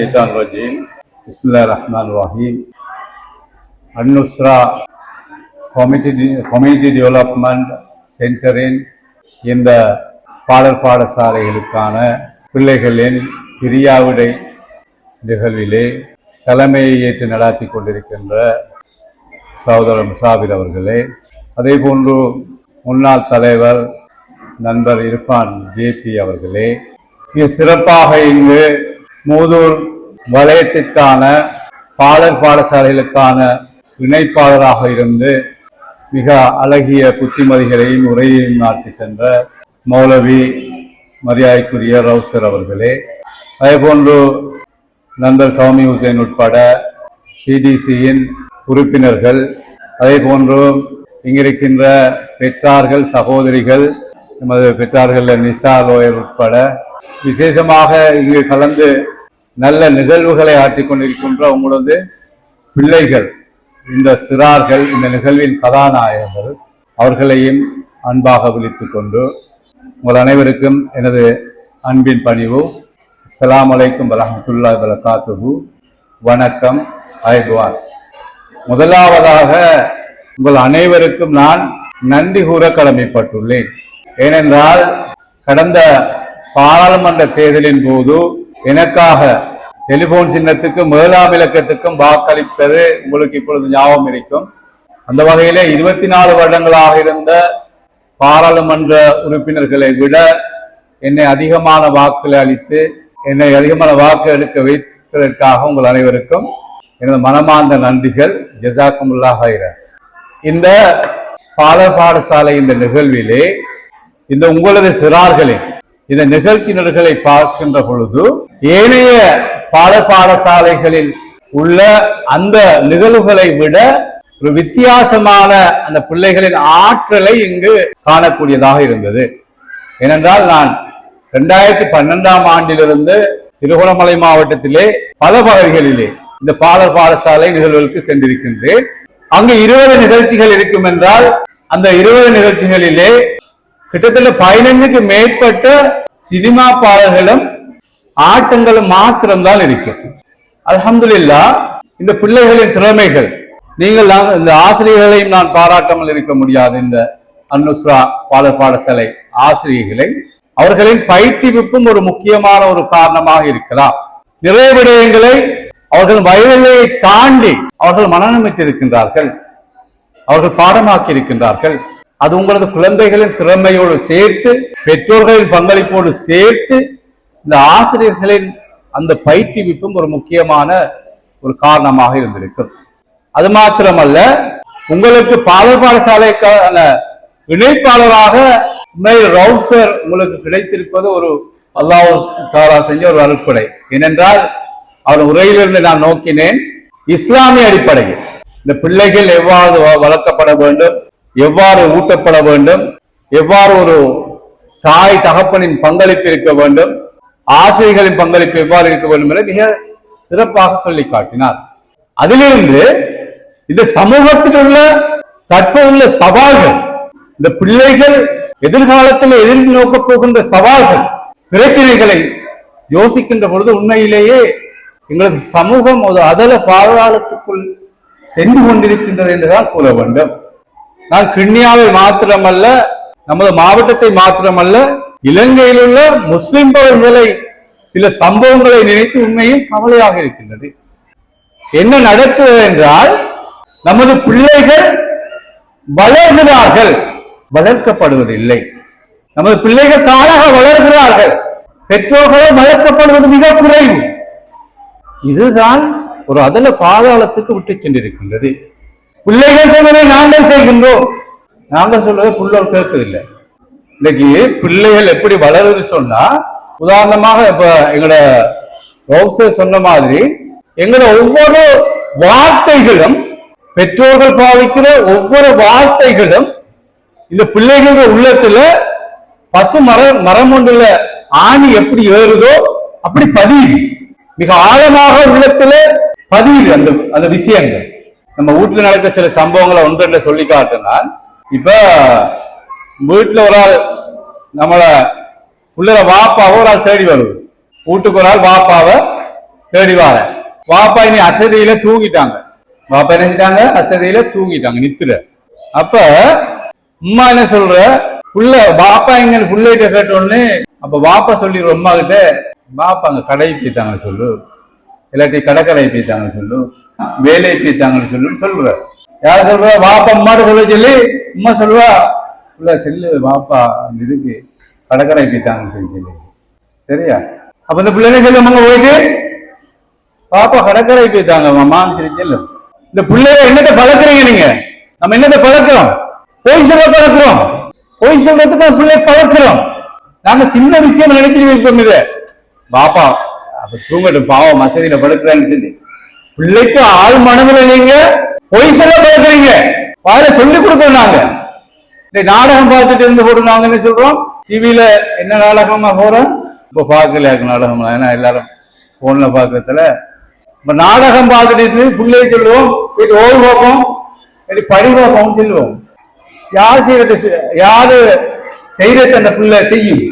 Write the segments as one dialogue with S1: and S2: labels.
S1: Bismillahirrahmanirrahim. An-Nusra Community Development சென்டரின் இந்த பாடசாலைகளுக்கான பிள்ளைகளின் பிரியாவிடை நிகழ்விலே தலைமையை ஏற்று நடாத்தி கொண்டிருக்கின்ற சகோதரர் முசாபிர் அவர்களே, அதே போன்று முன்னாள் தலைவர் நண்பர் இர்ஃபான் ஜேபி அவர்களே, மிக சிறப்பாக இங்கு மூதூர் வலயத்திற்கான பாடசாலைகளுக்கான இணைப்பாளராக இருந்து மிக அழகிய புத்திமதிகளையும் உரையையும் நாட்டி சென்ற மௌலவி மரியாதைக்குரிய ரவுசர் அவர்களே, அதேபோன்று நண்பர் சௌமி ஹுசைன் உட்பட சிடிசியின் உறுப்பினர்கள், அதே போன்று இங்கிருக்கின்ற பெற்றார்கள், சகோதரிகள், நமது பெற்றார்கள் நிசா லோயர் உட்பட விசேஷமாக இங்கு கலந்து நல்ல நிகழ்வுகளை ஆற்றிக் கொண்டிருக்கின்ற உங்களது பிள்ளைகள், இந்த சிறார்கள், இந்த நிகழ்வின் கதாநாயகர்கள், அவர்களையும் அன்பாக விழித்துக் கொண்டு உங்கள் அனைவருக்கும் எனது அன்பின் பணிவு. அஸ்ஸலாமு அலைக்கும் வரஹ்மத்துல்லாஹி வபரகாத்துஹு. வணக்கம், ஐதுவான். முதலாவதாக உங்கள் அனைவருக்கும் நான் நன்றி கூற கடமைப்பட்டுள்ளேன். ஏனென்றால் கடந்த பாராளுமன்ற தேர்தலின் போது எனக்காக டெலிபோன் சின்னத்துக்கும் 7ஆம் இலக்கத்துக்கும் வாக்களித்தது உங்களுக்கு இப்பொழுது ஞாபகம் இருக்கும். அந்த வகையிலே 24 வருடங்களாக இருந்த பாராளுமன்ற உறுப்பினர்களை விட என்னை அதிகமான வாக்குகளை அளித்து என்னை அதிகமான வாக்கு எடுக்க வைத்ததற்காக உங்கள் அனைவருக்கும் எனது மனமார்ந்த நன்றிகள். ஜஸாக்குமுல்லாஹ் ஹைரன். இந்த பாடசாலை இந்த நிகழ்விலே இந்த உங்களது சிறார்களின் இந்த நிகழ்ச்சியினர்களை பார்க்கின்ற பொழுது ஏனைய பாடசாலைகளில் உள்ள அந்த நிகழ்வுகளை விட ஒரு வித்தியாசமான அந்த பிள்ளைகளின் ஆற்றலை இங்கு காணக்கூடியதாக இருந்தது. ஏனென்றால் நான் 2012ஆம் ஆண்டிலிருந்து திருகோணமலை மாவட்டத்திலே பல பகுதிகளிலே இந்த பாடசாலை நிகழ்வுகளுக்கு சென்றிருக்கின்றேன். அங்கு 20 நிகழ்ச்சிகள் இருக்கும் என்றால் அந்த 20 நிகழ்ச்சிகளிலே கிட்டத்தட்ட 15க்கு மேற்பட்ட சினிமா பாடல்களும் ஆட்டங்களும் மாத்திரம்தான் இருக்கும். அல்ஹம்துலில்லாஹ், இந்த பிள்ளைகளின் திறமைகள், நீங்கள் இந்த ஆசிரியர்களையும் நான் பாராட்டாமல் இருக்க முடியாது. இந்த அன்-நுஸ்ரா பாடசாலை ஆசிரியர்களை, அவர்களின் பயிற்றுவிப்பும் ஒரு முக்கியமான ஒரு காரணமாக இருக்கலாம். நிறைய விடயங்களை அவர்கள் வயதிலையை தாண்டி அவர்கள் மனநமிட்டிருக்கின்றார்கள், அவர்கள் பாடமாக்கி இருக்கின்றார்கள். அது உங்களது குழந்தைகளின் திறமையோடு சேர்த்து, பெற்றோர்களின் பங்களிப்போடு சேர்த்து, இந்த ஆசிரியர்களின் அந்த பயிற்றுவிப்பும் ஒரு முக்கியமான ஒரு காரணமாக இருந்திருக்கும். அது மாத்திரமல்ல, உங்களுக்கு பாடசாலைக்கான இணைப்பாளராக ரவுசர் உங்களுக்கு கிடைத்திருப்பது ஒரு அல்லாஹ் தஆலா செஞ்ச ஒரு அருட்கொடை. ஏனென்றால் அவர் உரையிலிருந்து நான் நோக்கினேன், இஸ்லாமிய அடிப்படையில் இந்த பிள்ளைகள் எவ்வாறு வளர்க்கப்பட வேண்டும், எவ்வாறு ஊட்டப்பட வேண்டும், எவ்வாறு ஒரு தாய் தகப்பனின் பங்களிப்பு இருக்க வேண்டும், ஆசிரியர்களின் பங்களிப்பு எவ்வாறு இருக்க வேண்டும் என மிக சிறப்பாக சொல்லி காட்டினார். அதிலிருந்து இந்த சமூகத்தில் உள்ள தற்போதுள்ள சவால்கள், இந்த பிள்ளைகள் எதிர்காலத்தில் எதிர்நோக்க போகின்ற சவால்கள், பிரச்சனைகளை யோசிக்கின்ற பொழுது உண்மையிலேயே எங்களது சமூகம் ஒரு அதல பாதாளத்துக்குள் சென்று கொண்டிருக்கின்றது என்றுதான் கூற வேண்டும். நான் கிண்ணியாவை மாத்திரமல்ல, நமது மாவட்டத்தை மாத்திரமல்ல, இலங்கையில் உள்ள முஸ்லிம் பகுதிகளை சில சம்பவங்களை நினைத்து உண்மையில் கவலையாக இருக்கின்றது. என்ன நடக்கிறது என்றால், நமது பிள்ளைகள் வளர்கிறார்கள், வளர்க்கப்படுவதில்லை. நமது பிள்ளைகள் தானாக வளர்கிறார்கள், பெற்றோர்கள் வளர்க்கப்படுவது மிக குறைவு. இதுதான் ஒரு அதல பாதாளத்துக்கு விட்டு சென்றிருக்கின்றது. பிள்ளைகள் சொல்வதை நாங்கள் செய்கின்றோம், நாங்கள் சொல்வதை பிள்ளைகள் கேட்கவில்லை. இன்னைக்கு பிள்ளைகள் எப்படி வளருது சொன்னா, உதாரணமாக இப்ப எங்களோட ரவுசர் சொன்ன மாதிரி எங்களோட ஒவ்வொரு வார்த்தைகளும், பெற்றோர்கள் பாவிக்கிற ஒவ்வொரு வார்த்தைகளும் இந்த பிள்ளைகளோட உள்ளத்துல பசு மரம் ஒன்றுல ஆணி எப்படி ஏறுதோ அப்படி பதியுது, மிக ஆழமாக உள்ளத்துல பதியுது அந்த விஷயங்கள். நம்ம வீட்டுல நடக்கிற சில சம்பவங்களை ஒன்றென்று சொல்லி காட்டினால், இப்ப வீட்டுல ஒரு ஆள் நம்மள உள்ள வாப்பாவை ஒரு ஆள் தேடி வருது, வீட்டுக்கு ஒரு ஆள் வாப்பாவை தேடி வார வாப்பா இனி அசதியில தூங்கிட்டாங்க. வாப்பா என்ன செஞ்சிட்டாங்க? அசதியில தூங்கிட்டாங்க, நித்துற. அப்ப அம்மா என்ன சொல்ற, புள்ள பாப்பா எங்க புள்ளைகிட்ட கேட்டோடனே அப்ப வாப்பா சொல்லிடுற அம்மா கிட்ட, பாப்பா அங்க கடையை போய்த்தாங்க சொல்லு, இல்லாட்டி கடற்கரை போய்த்தாங்க சொல்லு, வேலை போய்த்தாங்கன்னு சொல்லுன்னு சொல்ற. யார் சொல்றா? வாப்பா அம்மாட்ட சொல்ல சொல்லி அம்மா சொல்லுவா, புள்ள செல்லு வாப்பா இதுக்கு கடற்கரை போய்த்தாங்கன்னு சொல்லி சொல்லி. சரியா? அப்ப இந்த பிள்ளை என்ன சொல்லுவாங்க? போயிட்டு பாப்பா கடற்கரை போய்த்தாங்க மாமான்னு சொல்லி செல்லும். இந்த பிள்ளைய என்னத்தை பழக்கிறீங்க நீங்க? நம்ம என்னத்தை பழக்கிறோம்? பொய் சொல்ல பழக்கிறோம். பொய் சொல்றதுக்கு அந்த பிள்ளை பழக்கிறோம். நாங்க சின்ன விஷயம் நினைச்சிட்டு இருக்கோம். இது பாப்பா அப்ப தூங்கட்டும் பாவம் மசதியில படுக்கிறேன்னு சொல்லி பிள்ளைக்கு ஆள் மனதுல நீங்க பொய் சொல்ல பழக்கிறீங்க. வாயில சொல்லி கொடுக்கணும். நாங்க நாடகம் பார்த்துட்டு இருந்து போட்டு நாங்க என்ன சொல்றோம்? டிவியில என்ன நாடகமா போறோம்? இப்ப பார்க்கல நாடகம், ஏன்னா எல்லாரும் போன்ல பாக்குறதுல இப்ப நாடகம் பார்த்துட்டு இருந்து பிள்ளைய சொல்லுவோம், இது ஓய்வு பார்ப்போம், படி பார்ப்போம் சொல்லுவோம். யார் செய்யறது? யாரு செய்யறது? அந்த பிள்ளை செய்யும்.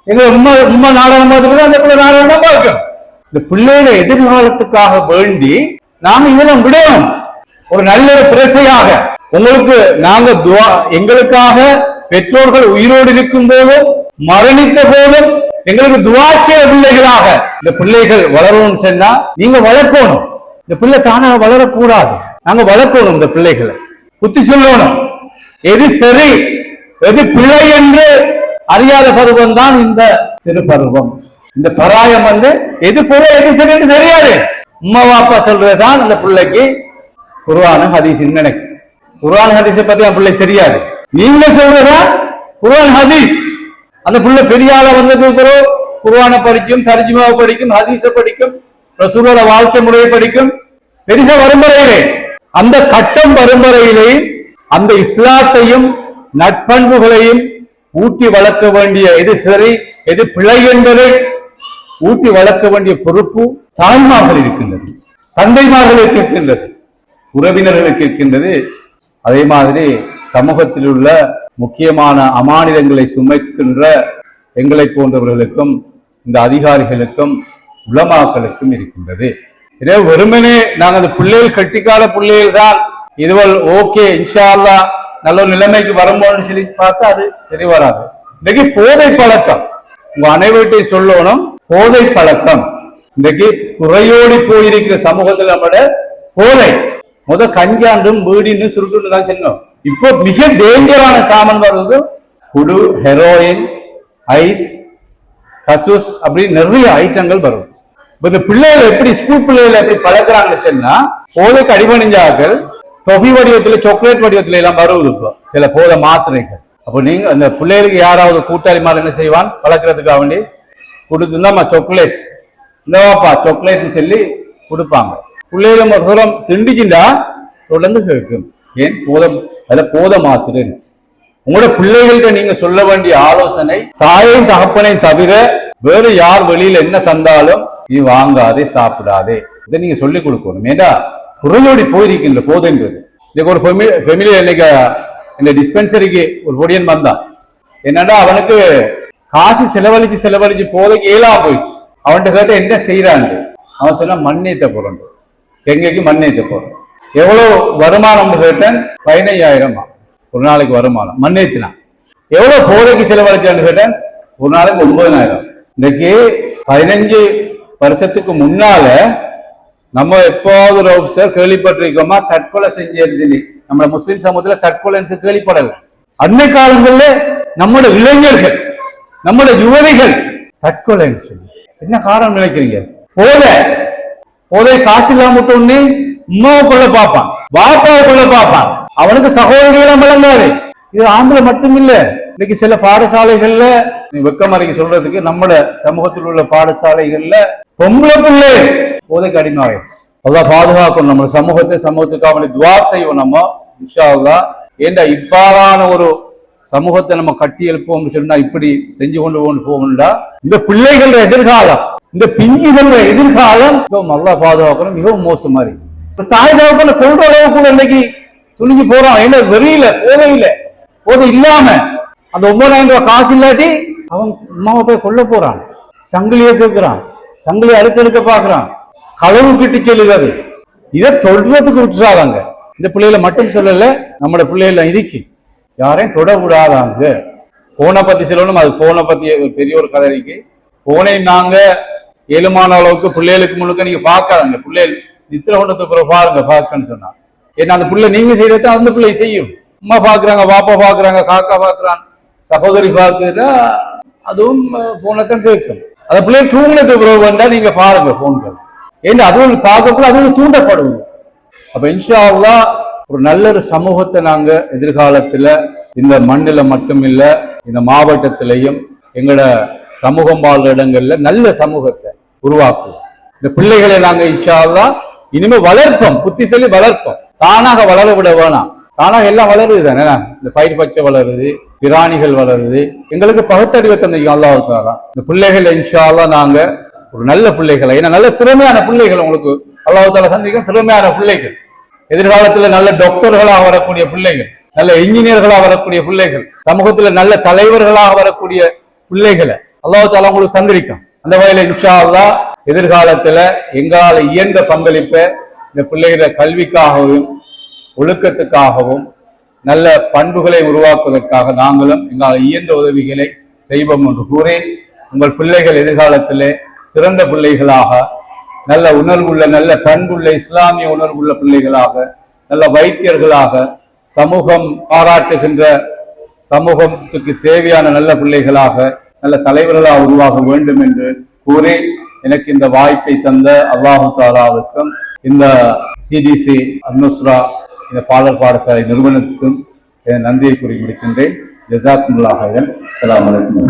S1: எங்க உண்மை நாடகம் பார்த்துட்டு அந்த பிள்ளை நாடகம் தான் பார்க்கும். இந்த பிள்ளையோட எதிர்காலத்துக்காக வேண்டி நாம இதெல்லாம் விடணும். ஒரு நல்ல பிரசையாக உங்களுக்கு நாங்க எங்களுக்காக பெற்றோர்கள் உயிரோடு இருக்கும் போதும் மரணித்த போதும் எங்களுக்கு துவாட்சிய பிள்ளைகளாக இந்த பிள்ளைகள் வளரணும். சொன்னா நீங்க வளர்க்கணும். இந்த பிள்ளை தானாக வளரக்கூடாது. நாங்க வளர்க்கணும். இந்த பிள்ளைகளை புத்தி சொல்லணும். எது சரி எது பிழை என்று அறியாத பருவம் தான் இந்த சிறு பருவம். இந்த பராயம் எது பிழை எது சரி என்று தெரியாது. அம்மா அப்பா சொல்றதுதான் அந்த பிள்ளைக்கு குர்ஆன் ஹதீஸ். எனக்கு குர்ஆன் ஹதீஸை பத்தி அந்த பிள்ளை தெரியாது. நீங்க சொல்றதா குர்ஆன் ஹதீஸ். அந்த பிள்ளை பெரிய ஆள வந்தது பிறகு குர்ஆனை படிக்கும், தர்ஜுமாவை படிக்கும், ஹதீஸை படிக்கும், ரசூலோட வாழ்க்கை முறையை படிக்கும். பெரிசா வரும்பறையிலே அந்த கட்டம் வரும்பறையிலேயும் அந்த இஸ்லாத்தையும் நட்பண்புகளையும் ஊட்டி வளர்க்க வேண்டிய எது சரி எது பிழை என்பதை ஊட்டி வளர்க்க வேண்டிய பொறுப்பு தாய்மார்கள் இருக்கின்றது, தந்தைமார்களுக்கு இருக்கின்றது, உறவினர்களுக்கு இருக்கின்றது. அதே மாதிரி சமூகத்தில் உள்ள முக்கியமான அமானிதங்களை சுமைக்கின்ற எங்களை போன்றவர்களுக்கும் இந்த அதிகாரிகளுக்கும் உலமாக்களுக்கும் இருக்கின்றது. இதே வெறுமனே நாங்கள் அந்த பிள்ளைகள் கட்டிக்கால பிள்ளைகள் தான் இதுவள் ஓகே இன்ஷா அல்லாஹ் நல்ல ஒரு நிலைமைக்கு வரும்போன்னு சொல்லி பார்த்தா அது சரி வராது. இன்னைக்கு போதை பழக்கம் உங்க அனைவர்கிட்டையும் சொல்லணும். போதை பழக்கம் இன்றைக்கு குறையோடி போயிருக்கிற சமூகத்தில் நம்மளோட போதை கஞ்சாண்டும் வீடின்னு சுருட்டு தான் சொன்னோம். இப்போ மிக டேஞ்சரான சாமான் வருவது குடு, ஹெரோயின், ஐஸ், கசூஸ் அப்படின்னு நிறைய ஐட்டங்கள் வரும். இந்த பிள்ளைகள் எப்படி ஸ்கூல் பிள்ளைகள் எப்படி பழக்கிறாங்கன்னு சொன்னா போதைக்கு அடிபணிஞ்சாக்கள் டொபி வடிவத்துல சாக்லேட் வடிவத்துல எல்லாம் வருவது. இப்போ சில போதை மாத்திரைகள். அப்போ நீங்க அந்த பிள்ளைகளுக்கு யாராவது கூட்டாளி மாதிரி என்ன செய்வான் பழக்கிறதுக்காக வேண்டி கொடுத்துருந்தா சாக்லேட் இந்தவாப்பா சாக்லேட்னு சொல்லி கொடுப்பாங்க. பிள்ளைகளும் ஒரு தூரம் திண்டிச்சுண்டா தொடர்ந்து கேட்கும். ஏன் அதுல போதை மாத்திரை இருக்கு. உங்களோட பிள்ளைகள்கிட்ட நீங்க சொல்ல வேண்டிய ஆலோசனை தாயையும் தகப்பனையும் தவிர வேறு யார் வெளியில என்ன தந்தாலும் நீ வாங்காதே சாப்பிடாதே இதை நீங்க சொல்லிக் கொடுக்கணும். ஏண்டா குறையோடி போயிருக்கின்ற போதைன்றது. இதுக்கு ஒரு ஃபெமிலி இன்னைக்கு இந்த டிஸ்பென்சரிக்கு ஒரு பொடியன் வந்தான். என்னடா அவனுக்கு காசு செலவழிச்சு போதைக்கு ஏலா போயிடுச்சு. அவன்கிட்ட கேட்ட என்ன செய்யறான்? அவன் சொன்னா மண்ணேத்த போறோம், எங்கேக்கு மண்ணேத்த போறோம். எவ்வளவு வருமானம் கேட்டேன்? 15,000 ஒரு நாளைக்கு வருமானம் மண்ணேத்தினான். எவ்வளவு போதைக்கு செலவழிச்சான்னு கேட்டேன்? ஒரு நாளைக்கு 9,000. இன்னைக்கு 15 வருஷத்துக்கு முன்னால நம்ம எப்போது ஒரு ஆஃபீஸர் கேள்விப்பட்டிருக்கோமா தற்கொலை செஞ்சேன்னு சொல்லி நம்ம முஸ்லிம் சமூகத்துல தற்கொலை கேள்விப்படல. அன்னை காலங்கள்ல நம்மளோட இளைஞர்கள் நம்மளோட யுவதிகள் தற்கொலைன்னு சொல்லி என்ன காரணம் நினைக்கிறீங்க? போதை காசு இல்லாம விட்டோன்னு உமாவை கொள்ள பார்ப்பான், பாப்பாவை கொள்ள பார்ப்பான். அவனுக்கு சகோதரிகளும் வழங்காது. இது ஆம்பளை மட்டும் இல்ல. இன்னைக்கு சில பாடசாலைகள்ல வெக்கமறைக்கு சொல்றதுக்கு நம்மள சமூகத்தில் உள்ள பாடசாலைகள்ல பொம்பளை பிள்ளை போதைக்கு அடிமையாயிடுச்சு. அதான் பாதுகாக்கணும் நம்ம சமூகத்துக்காக அவனை துவா செய்வோம். நம்ம இன்ஷா அல்லாஹ் ஏண்டா இவ்வாறான ஒரு சமூகத்தை நம்ம கட்டி எழுப்போம் சொன்னா இப்படி செஞ்சு கொண்டு போகணும்டா இந்த பிள்ளைகள எதிர்காலம், இந்த பிஞ்சுகள எதிர்காலம் நல்லா பாதுகாக்கணும். மிகவும் மோசமா இருக்கு. தாய் தகப்பன கொள்ற அளவுக்கு இன்னைக்கு துணிஞ்சு போறான். என்ன வெறியில போதை இல்லாம அந்த 9,000 ரூபாய் காசு இல்லாட்டி அவன் அம்மாவை போய் கொல்ல போறான். சங்கிலியை கேட்கிறான், சங்கிலியை அறுத்தெடுக்க பாக்குறான். களவு கிட்டி சொல்லுது. இதை தொடுறதுக்கு விட்டுறாதாங்க. இந்த பிள்ளைகளை மட்டும் சொல்லல, நம்மளோட பிள்ளைகள் இருக்கு, யாரையும் தொட விடாதாங்க. போனை பத்தி சொல்லணும், அது போனை பத்தி பெரிய ஒரு கதை இருக்கு. போனை நாங்க ஏழுமான அளவுக்கு பிள்ளைகளுக்கு முழுக்க நீங்க பார்க்காதாங்க. பிள்ளைகள் நித்திர கொண்டதுக்கு பிறகு பாருங்க பார்க்கன்னு சொன்னா, ஏன்னா அந்த பிள்ளை நீங்க செய்யறத அந்த பிள்ளை செய்யும். அம்மா பாக்குறாங்க, பாப்பா பாக்குறாங்க, காக்கா பாக்குறான், சகோதரி பாக்குறா, அதுவும் போனத்தான் கேட்கும். அந்த பிள்ளைகள் தூங்கினதுக்கு பிறகு வந்தா நீங்க பாருங்க போன்கள், ஏன்னா அதுவும் பார்க்கக்குள்ள அதுவும் தூண்டப்படுவது. அப்ப இன்ஷா அல்லாஹ் ஒரு நல்ல ஒரு சமூகத்தை நாங்க எதிர்காலத்துல இந்த மண்ணில மட்டும் இல்ல, இந்த மாவட்டத்திலையும் எங்களோட சமூகம் வாழ்ற இடங்கள்ல நல்ல சமூகத்தை உருவாக்குவோம். இந்த பிள்ளைகளை நாங்க இன்ஷா அல்லாஹ் இனிமே வளர்ப்போம், புத்தி சொல்லி வளர்ப்போம். தானாக வளர விட வேணாம். தானாக எல்லாம் வளருது தானே, இந்த பயிர் பச்சை வளருது, பிராணிகள் வளருது. எங்களுக்கு பகுத்தறிவை தந்தீங்க அல்லாஹ் தஆலா. இந்த பிள்ளைகளை இன்ஷா அல்லாஹ் நாங்க ஒரு நல்ல பிள்ளைகளை, ஏன்னா நல்ல திறமையான பிள்ளைகள் உங்களுக்கு அல்லாஹ் தஆலா சந்திக்க, திறமையான பிள்ளைகள், எதிர்காலத்துல நல்ல டாக்டர்களாக வரக்கூடிய பிள்ளைகள், நல்ல இன்ஜினியர்களாக வரக்கூடிய பிள்ளைகள், சமூகத்துல நல்ல தலைவர்களாக வரக்கூடிய பிள்ளைகளை அல்லாஹ் தஆலா உங்களுக்கு தந்திருக்கும். அந்த வகையில இன்ஷா அல்லாஹ் எதிர்காலத்துல எங்களால் இயன்ற பங்களிப்பை இந்த பிள்ளைகள கல்விக்காகவும் ஒழுக்கத்துக்காகவும் நல்ல பண்புகளை உருவாக்குவதற்காக நாங்களும் எங்களால் இயன்ற உதவிகளை செய்வோம் என்று கூறி, உங்கள் பிள்ளைகள் எதிர்காலத்திலே சிறந்த பிள்ளைகளாக, நல்ல உணர்வுள்ள, நல்ல பண்புள்ள, இஸ்லாமிய உணர்வுள்ள பிள்ளைகளாக, நல்ல வைத்தியர்களாக, சமூகம் பாராட்டுகின்ற, சமூகத்துக்கு தேவையான நல்ல பிள்ளைகளாக, நல்ல தலைவர்களாக உருவாக வேண்டும் என்று கூறி, எனக்கு இந்த வாய்ப்பை தந்த அல்லாஹு தஆலாவுக்கும் இந்த சிடிசி அன்-நுஸ்ரா இந்த பாடல் பாடசாலை நிறுவனத்துக்கும் நன்றியை கூறி முடிக்கின்றேன். ஜஸாக்குமுல்லாஹ் ஹைரன். அஸ்ஸலாமு அலைக்கும்.